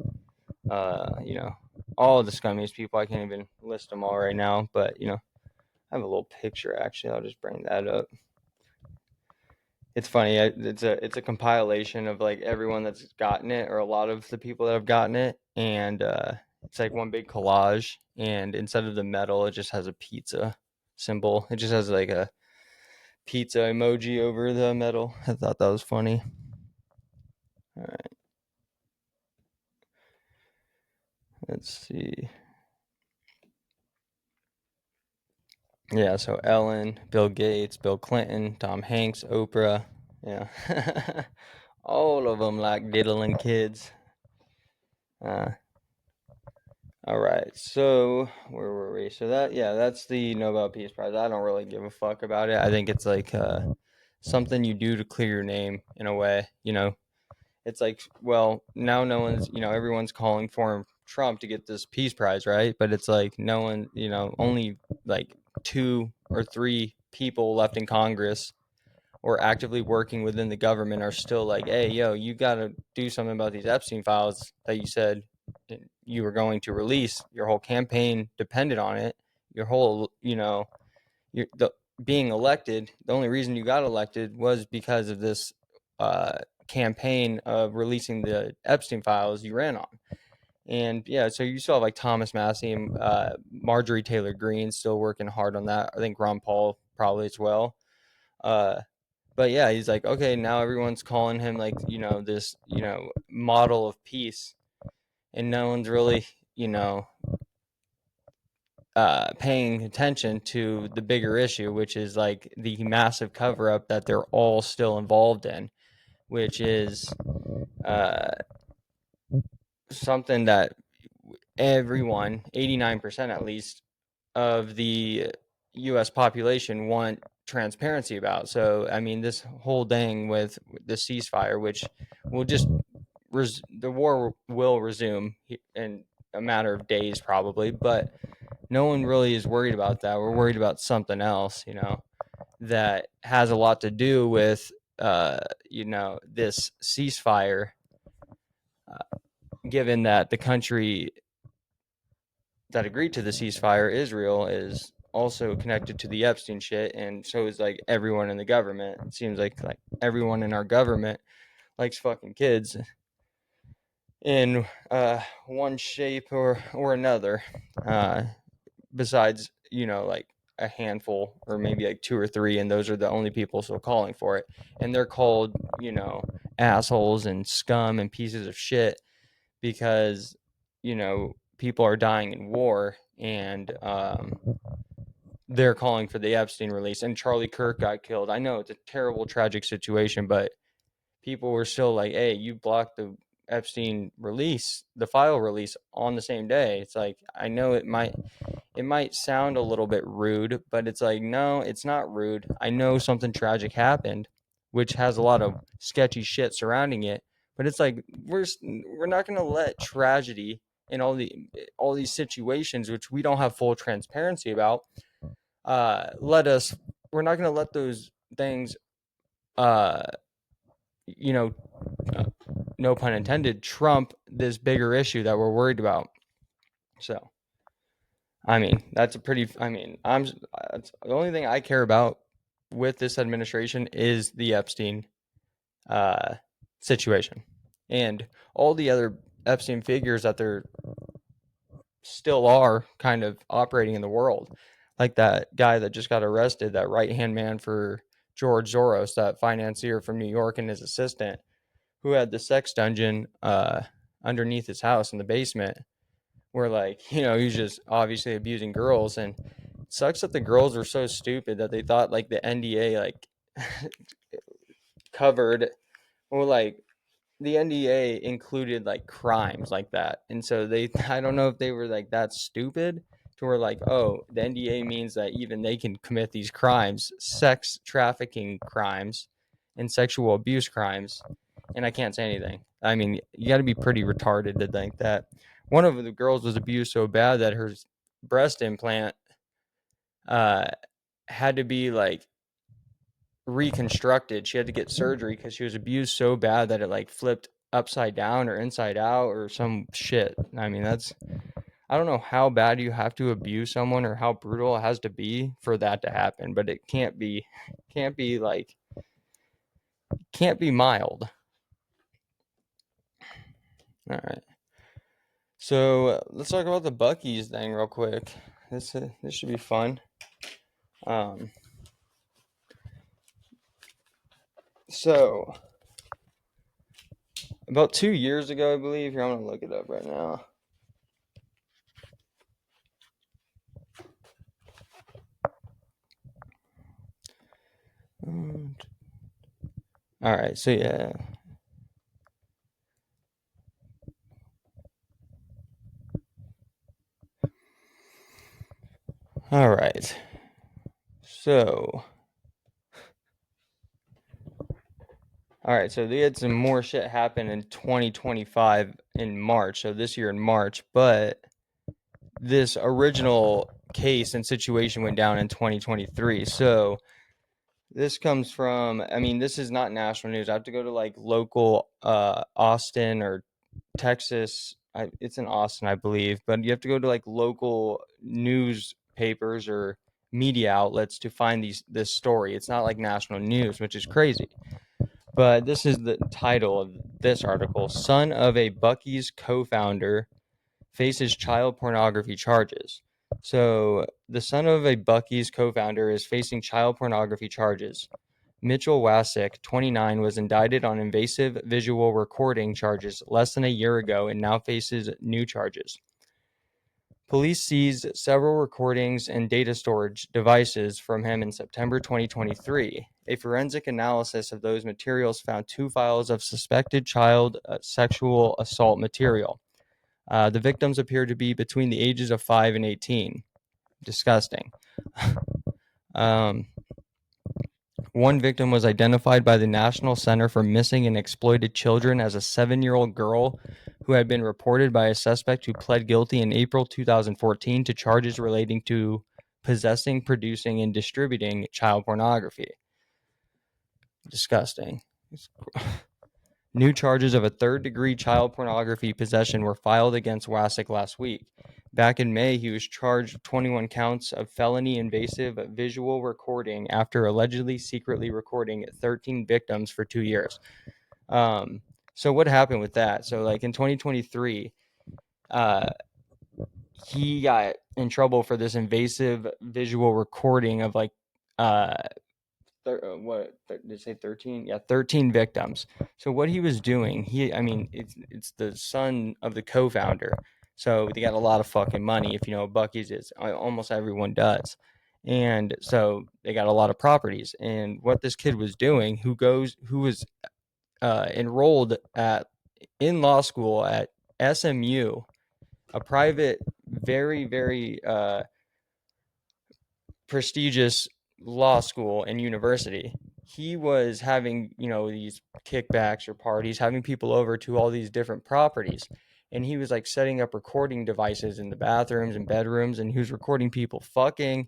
S7: all the scummiest people. I can't even list them all right now, but I have a little picture actually. I'll just bring that up. It's funny. It's a compilation of like everyone that's gotten it, or a lot of the people that have gotten it, and it's like one big collage. And instead of the medal, it just has a pizza symbol. It just has like a pizza emoji over the medal. I thought that was funny. All right. Let's see. Yeah, so Ellen, Bill Gates, Bill Clinton, Tom Hanks, Oprah. Yeah. All of them like diddling kids. All right, so where were we? So that's the Nobel Peace Prize. I don't really give a fuck about it. I think it's like something you do to clear your name in a way. It's like, well, now no one's, everyone's calling for Trump to get this Peace Prize, right? But it's like no one, only like 2 or 3 people left in Congress or actively working within the government are still like, hey, yo, you got to do something about these Epstein files that you said you were going to release. Your whole campaign depended on it. Your whole, being elected, the only reason you got elected was because of this campaign of releasing the Epstein files you ran on. And yeah, so you still have like Thomas Massey and Marjorie Taylor Greene still working hard on that. I think Ron Paul probably as well. But yeah, he's like, okay, now everyone's calling him like, this, model of peace. And no one's really, paying attention to the bigger issue, which is like the massive cover up that they're all still involved in, which is something that everyone, 89% at least, of the U.S. population want transparency about. So, I mean, this whole thing with the ceasefire, which will just the war will resume in a matter of days probably, but no one really is worried about that. We're worried about something else, that has a lot to do with this ceasefire, given that the country that agreed to the ceasefire, Israel, is also connected to the Epstein shit, and so is like everyone in the government. It seems like everyone in our government likes fucking kids in one shape or another, besides like a handful or maybe like two or three, and those are the only people still calling for it, and they're called assholes and scum and pieces of shit because people are dying in war, and they're calling for the Epstein release, and Charlie Kirk got killed. I know it's a terrible, tragic situation, but people were still like, hey, you blocked the Epstein release, the file release on the same day. It's like, I know it might sound a little bit rude, but it's like, no, it's not rude. I know something tragic happened, which has a lot of sketchy shit surrounding it, but it's like we're not going to let tragedy in all these situations, which we don't have full transparency about, we're not going to let those things, no pun intended, trump this bigger issue that we're worried about. So, I mean, that's the only thing I care about with this administration is the Epstein situation, and all the other Epstein figures that there still are kind of operating in the world, like that guy that just got arrested, that right-hand man for George Soros, that financier from New York, and his assistant, who had the sex dungeon underneath his house in the basement, where he's just obviously abusing girls. And it sucks that the girls were so stupid that they thought the NDA covered, or the NDA included crimes like that, and so I don't know if they were that stupid to where oh, the NDA means that even they can commit these crimes, sex trafficking crimes and sexual abuse crimes, and I can't say anything. I mean, you got to be pretty retarded to think that. One of the girls was abused so bad that her breast implant had to be reconstructed. She had to get surgery because she was abused so bad that it flipped upside down or inside out or some shit. I mean, I don't know how bad you have to abuse someone or how brutal it has to be for that to happen, but it can't be mild. All right. So let's talk about the Buc-ee's thing real quick. This should be fun. So about 2 years ago, I believe. Here, I'm gonna look it up right now. All right. So yeah. All right. So. All right, so they had some more shit happen in 2025 in March, so this year in March, but this original case and situation went down in 2023. So this comes from, I mean, this is not national news. I have to go to local Austin or Texas. It's in Austin, I believe, but you have to go to local newspapers or media outlets to find this story. It's not national news, which is crazy. But this is the title of this article. Son of a Buc-ee's co-founder faces child pornography charges. So the son of a Buc-ee's co-founder is facing child pornography charges. Mitchell Wasick, 29, was indicted on invasive visual recording charges less than a year ago and now faces new charges. Police seized several recordings and data storage devices from him in September 2023. A forensic analysis of those materials found 2 files of suspected child sexual assault material. The victims appear to be between the ages of 5 and 18. Disgusting. One victim was identified by the National Center for Missing and Exploited Children as a 7-year-old girl who had been reported by a suspect who pled guilty in April 2014 to charges relating to possessing, producing, and distributing child pornography. Disgusting. New charges of a third-degree child pornography possession were filed against Wasik last week. Back in May, he was charged with 21 counts of felony invasive visual recording after allegedly secretly recording 13 victims for 2 years. So what happened with that? So like in 2023, he got in trouble for this invasive visual recording of like what did they say 13? Yeah, 13 victims. So what he was doing, it's the son of the co-founder. So they got a lot of fucking money. If you know what Buc-ee's is, almost everyone does. And so they got a lot of properties. And what this kid was doing, who was enrolled in law school at SMU, a private, very, very prestigious law school and university. He was having, these kickbacks or parties, having people over to all these different properties. And he was like setting up recording devices in the bathrooms and bedrooms, and he was recording people fucking,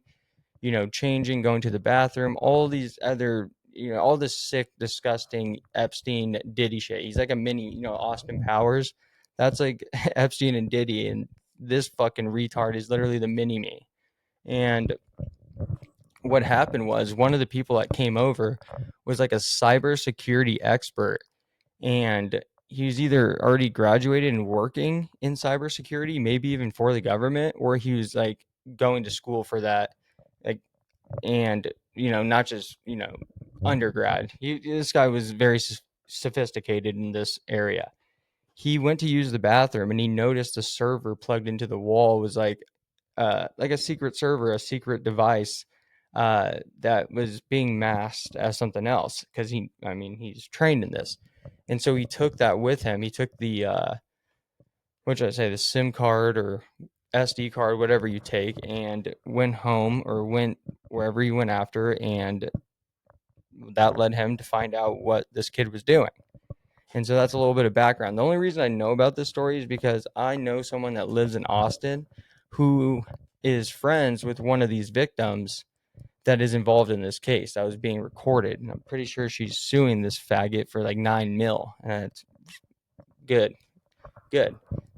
S7: changing, going to the bathroom, all these other, all this sick, disgusting Epstein Diddy shit. He's like a mini, Austin Powers. That's like Epstein and Diddy, and this fucking retard is literally the mini me. And what happened was one of the people that came over was like a cybersecurity expert, and he was either already graduated and working in cybersecurity, maybe even for the government, or he was like going to school for that, like, and not just undergrad. This guy was very sophisticated in this area. He went to use the bathroom and he noticed a server plugged into the wall was like a secret server, a secret device that was being masked as something else because he's trained in this. And so he took that with him. He took the, what should I say, the SIM card or SD card, whatever you take, and went home or went wherever he went after. And that led him to find out what this kid was doing. And so that's a little bit of background. The only reason I know about this story is because I know someone that lives in Austin who is friends with one of these victims that is involved in this case that was being recorded. And I'm pretty sure she's suing this faggot for like $9 million. And it's good.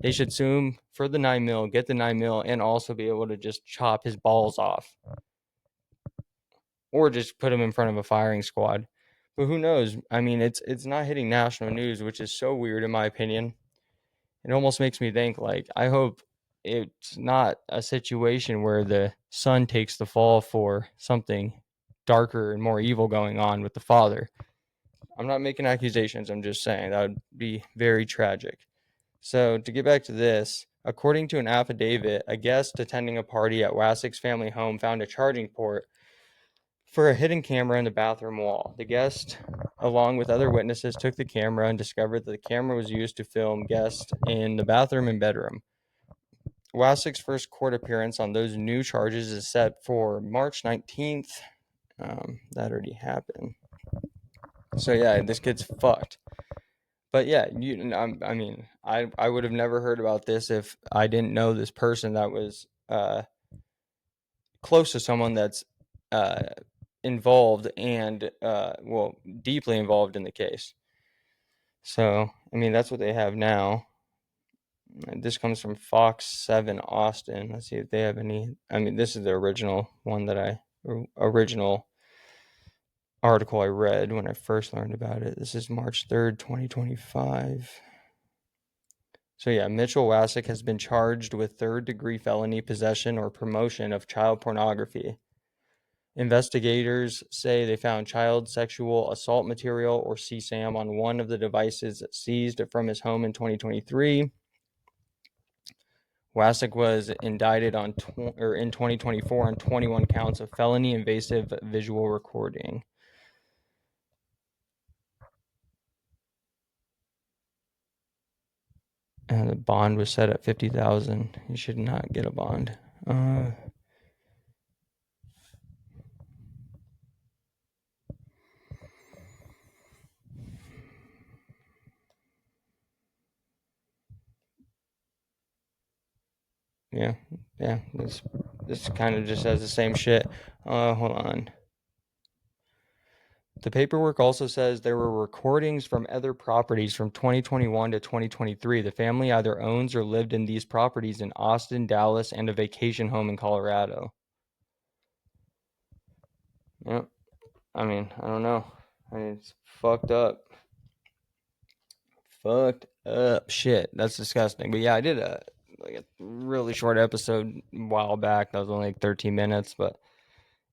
S7: They should sue him for the $9 million, get the $9 million, and also be able to just chop his balls off. Or just put him in front of a firing squad. But who knows? I mean, it's not hitting national news, which is so weird in my opinion. It almost makes me think, like, I hope it's not a situation where the son takes the fall for something darker and more evil going on with the father. I'm not making accusations. I'm just saying that would be very tragic. So to get back to this, according to an affidavit, a guest attending a party at Wasik's family home found a charging port for a hidden camera in the bathroom wall. The guest, along with other witnesses, took the camera and discovered that the camera was used to film guests in the bathroom and bedroom. Wasik's first court appearance on those new charges is set for March 19th. That already happened. So yeah, this kid's fucked. But yeah, I would have never heard about this if I didn't know this person that was close to someone that's involved and deeply involved in the case. So that's what they have now. This comes from Fox 7 Austin. Let's see if they have any. This is the original article I read when I first learned about it. This is March 3rd, 2025. So yeah, Mitchell Wasik has been charged with third-degree felony possession or promotion of child pornography. Investigators say they found child sexual assault material, or CSAM, on one of the devices seized from his home in 2023. Wasik was indicted in 2024 on 21 counts of felony invasive visual recording. And the bond was set at $50,000. He should not get a bond. Yeah. This kind of just has the same shit. Hold on. The paperwork also says there were recordings from other properties from 2021 to 2023. The family either owns or lived in these properties in Austin, Dallas, and a vacation home in Colorado. Yep. I mean, I don't know. I mean, it's fucked up. Fucked up shit. That's disgusting. But yeah, I did a really short episode a while back. That was only like 13 minutes, but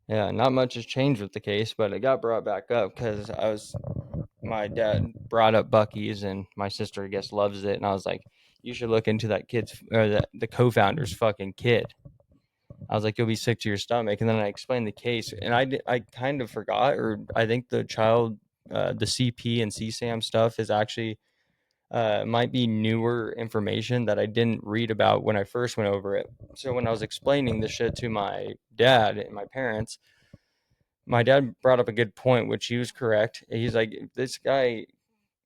S7: yeah, not much has changed with the case, but it got brought back up because my dad brought up Buc-ee's, and my sister, I guess, loves it. And I was like, you should look into that kid's, or the co-founder's fucking kid. I was like, you'll be sick to your stomach. And then I explained the case, and I kind of forgot, or I think the child, the CP and CSAM stuff is actually might be newer information that I didn't read about when I first went over it. So when I was explaining this shit to my dad and my parents, my dad brought up a good point, which he was correct. He's like, this guy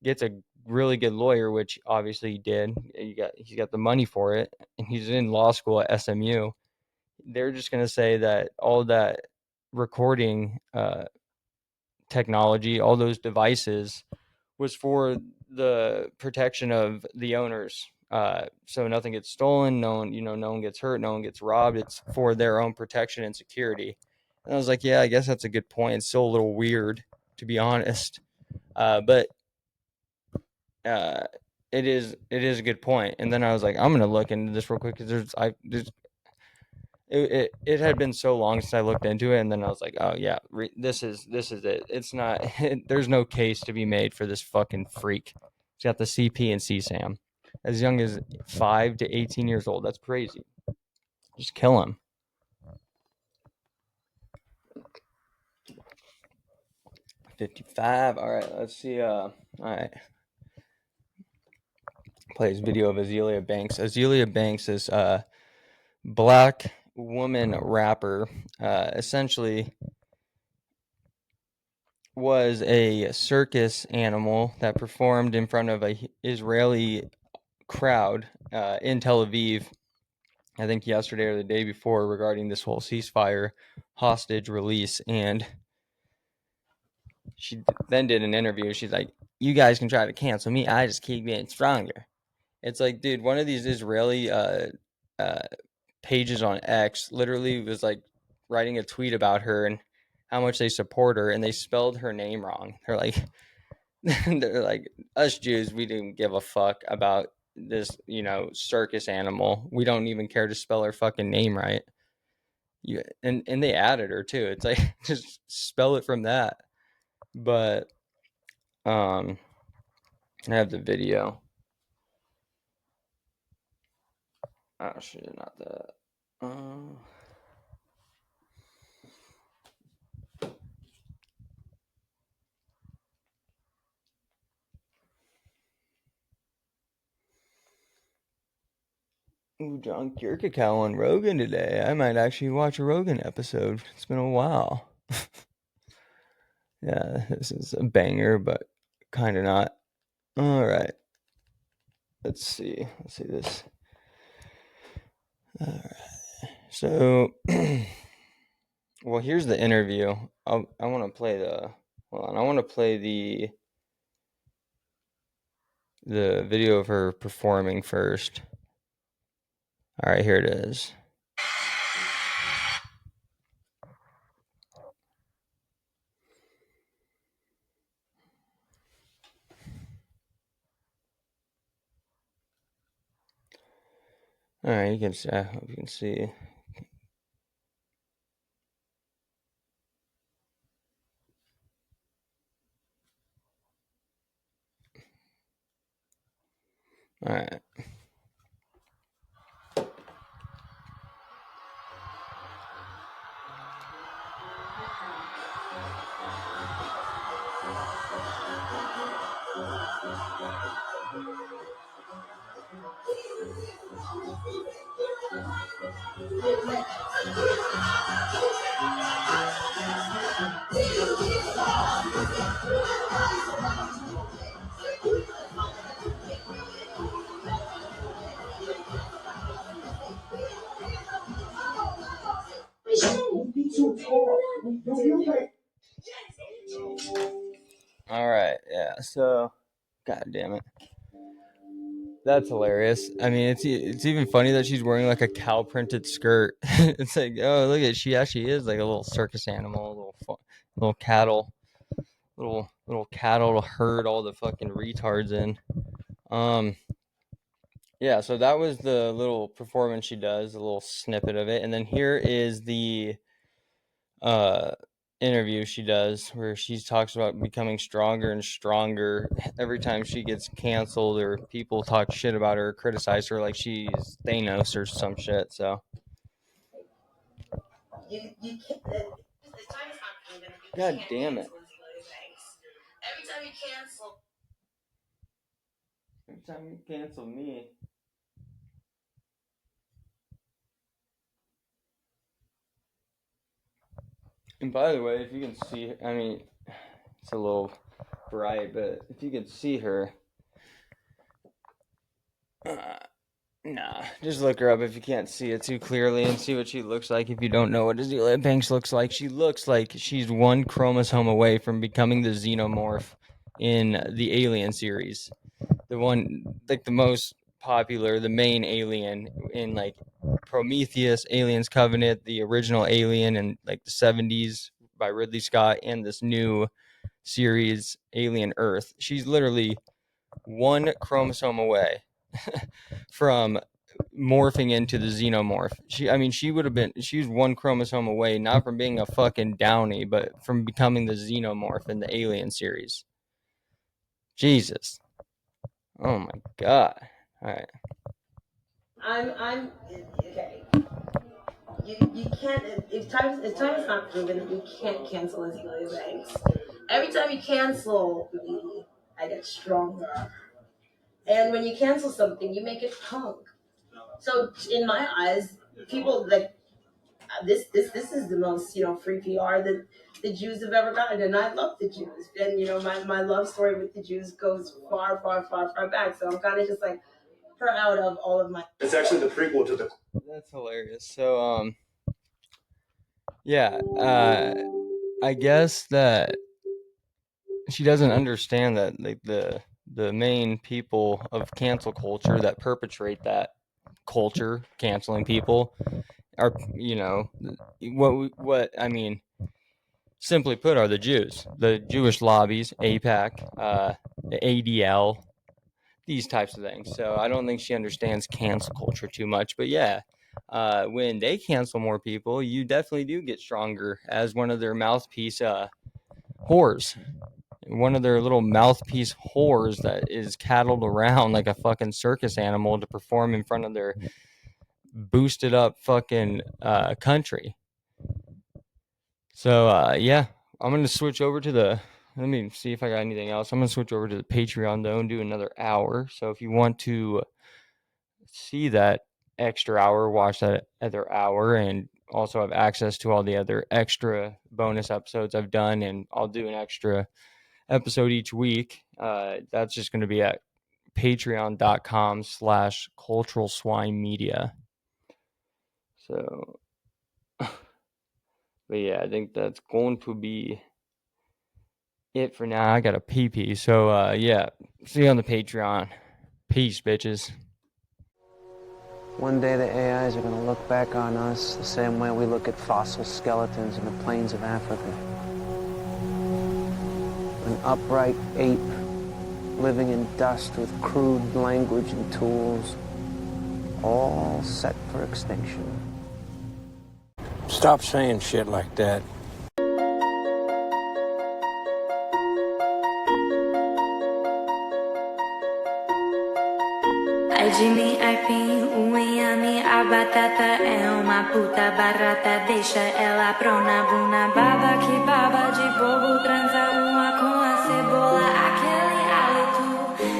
S7: gets a really good lawyer, which obviously he did. He's got the money for it, and he's in law school at SMU. They're just gonna say that all that recording technology, all those devices, was for the protection of the owners. So nothing gets stolen, no one gets hurt, no one gets robbed. It's for their own protection and security. And I was like, yeah, I guess that's a good point. It's still a little weird, to be honest, but it is a good point. And then I was like, I'm gonna look into this real quick because it had been so long since I looked into it, and then I was like, oh yeah, this is it. It's not. There's no case to be made for this fucking freak. He's got the CP and CSAM, as young as 5 to 18 years old. That's crazy. Just kill him. 55. All right, let's see. All right. Plays video of Azealia Banks. Azealia Banks is black woman rapper. Essentially was a circus animal that performed in front of a Israeli crowd in Tel Aviv, I think yesterday or the day before, regarding this whole ceasefire hostage release. And she then did an interview. She's like, you guys can try to cancel me, I just keep getting stronger. It's like, dude, one of these Israeli pages on X literally was like writing a tweet about her and how much they support her, and they spelled her name wrong. They're like, us Jews, we didn't give a fuck about this, circus animal. We don't even care to spell her fucking name right. And they added her too. It's like, just spell it from that. But I have the video. Oh shit, not that. Ooh, John Kierkegaard on Rogan today. I might actually watch a Rogan episode. It's been a while. Yeah, this is a banger, but kind of not. All right. Let's see this. All right. So, well, here's the interview. I want to play hold on. I want to play the video of her performing first. All right, here it is. All right, you can see. I hope you can see. All right. All right, yeah. So, god damn it, that's hilarious. I mean, it's even funny that she's wearing like a cow printed skirt. It's like, oh, look at, she actually is like a little circus animal, little cattle, little cattle to herd all the fucking retards in. Yeah. So that was the little performance she does, a little snippet of it, and then here is the interview she does where she talks about becoming stronger and stronger every time she gets canceled or people talk shit about her, criticize her like she's Thanos or some shit. So you can't, god damn it, every time you cancel me. And by the way, if you can see, I mean, it's a little bright, but if you can see her, nah, just look her up if you can't see it too clearly and see what she looks like. If you don't know what Azealia Banks looks like she's one chromosome away from becoming the xenomorph in the Alien series. The one, like the most popular, the main alien in like Prometheus, Aliens Covenant, the original Alien in like the 70s by Ridley Scott, and this new series, Alien Earth. She's literally one chromosome away from morphing into the xenomorph. She was one chromosome away, not from being a fucking Downey, but from becoming the xenomorph in the Alien series. Jesus. Oh my god. Alright.
S8: I'm okay. You can't, if time is not proven, you can't cancel Azealia Banks. Every time you cancel me, I get stronger. And when you cancel something, you make it punk. So in my eyes, people like this is the most, free PR that the Jews have ever gotten, and I love the Jews. And my love story with the Jews goes far, far, far, far back. So I'm kind of just like proud of all of my.
S4: It's actually the prequel to the.
S7: That's hilarious. So yeah, I guess that she doesn't understand that like the main people of cancel culture that perpetrate that culture, canceling people, are what I mean, simply put, are the Jews, the Jewish lobbies, AIPAC, the ADL, these types of things. So I don't think she understands cancel culture too much. But yeah, when they cancel more people, you definitely do get stronger as one of their mouthpiece whores. One of their little mouthpiece whores that is cattled around like a fucking circus animal to perform in front of their boosted up fucking country. So yeah, I'm gonna switch over to the. Let me see if I got anything else. I'm gonna switch over to the Patreon though and do another hour. So if you want to see that extra hour, watch that other hour, and also have access to all the other extra bonus episodes I've done, and I'll do an extra episode each week. That's just going to be at patreon.com/cultural swine media. So, but yeah, I think that's going to be it for now. I got a pee. So, yeah, see you on the Patreon. Peace, bitches.
S9: One day the AIs are going to look back on us the same way we look at fossil skeletons in the plains of Africa. An upright ape living in dust with crude language and tools, all set for extinction.
S1: Stop saying shit like that.
S10: Ai de mim, aipim, o inhame, a batata é uma puta barata. Deixa ela prona, buna, baba que baba de bobo. Transa uma com a cebola, aquele hálito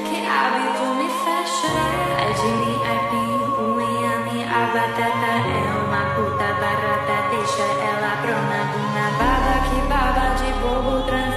S10: que hábito me fecha. Ai de mim, aipim, o inhame, a batata é uma puta barata. Deixa ela prona, buna, baba que baba de bobo. Transa